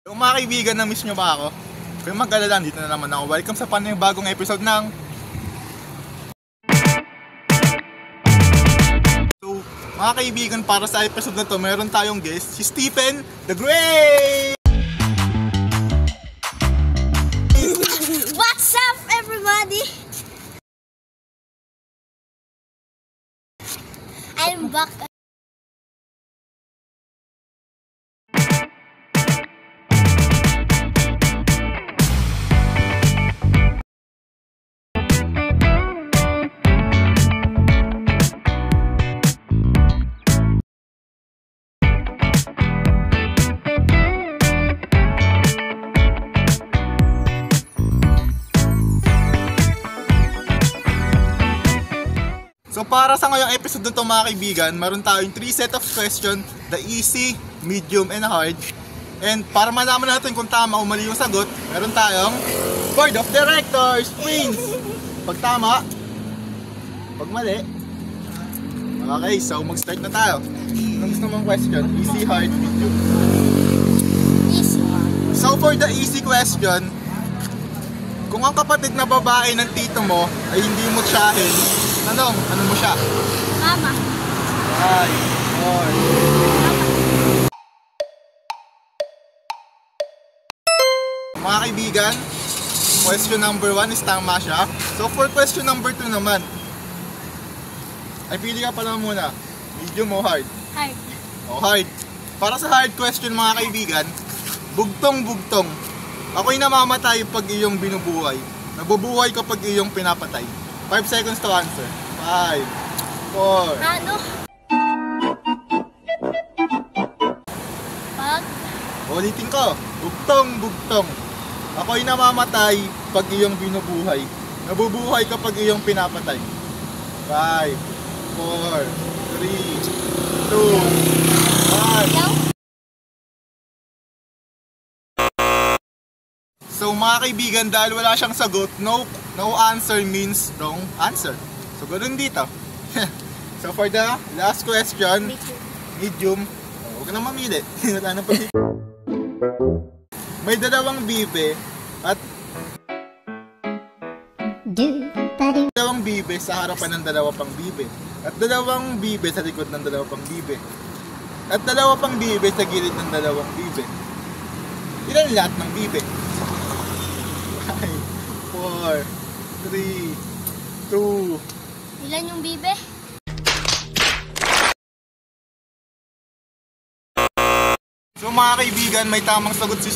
Yung mga kaibigan, na-miss nyo ba ako? Kung mag-alala, dito na naman ako. Welcome sa bagong episode ng... So, mga kaibigan, para sa episode na to, meron tayong guest, si Stephen the Great! What's up, everybody? I'm back. So para sa ngayong episode nito mga kaibigan, meron tayong 3 set of question, the easy, medium, and hard. And para malaman natin kung tama o mali yung sagot, meron tayong Board of Directors, Prince! Pag tama, pag mali. Okay, so mag-start na tayo. Anong gusto mong question? Easy, hard, medium? Easy. So for the easy question, kung ang kapatid na babae ng tito mo ay hindi mo tsahin, ano mo siya? Mama. Ay, mga kaibigan, question number 1 is tama siya. So for question number 2 naman, ay pili ka pala muna, medium o hard? Hard. O hard. Para sa hard question mga kaibigan, bugtong-bugtong. Ako'y namamatay pag iyong binubuhay. Nabubuhay kapag iyong pinapatay. 5 seconds to answer. 5, 4. Ano? Pag? Ulitin ko. Bugtong-bugtong. Ako'y namamatay pag iyong binubuhay. Nabubuhay kapag iyong pinapatay. 5, 4, 3, 2, 1. Ilaw? So mga kaibigan, dahil wala siyang sagot, no answer means wrong answer. So ganoon dito. So for the last question, medium. Huwag ka na mamili. Wala na pa dito. May dalawang bibe at dalawang bibe sa harapan ng dalawa pang bibe. At dalawang bibe sa likod ng dalawa pang bibe. At dalawa pang bibe sa gilid ng dalawang bibe. Ilan lahat ng bibe? 5, 4, 3, 2. Ilan yung bibe? So mga kaibigan, may tamang sagot si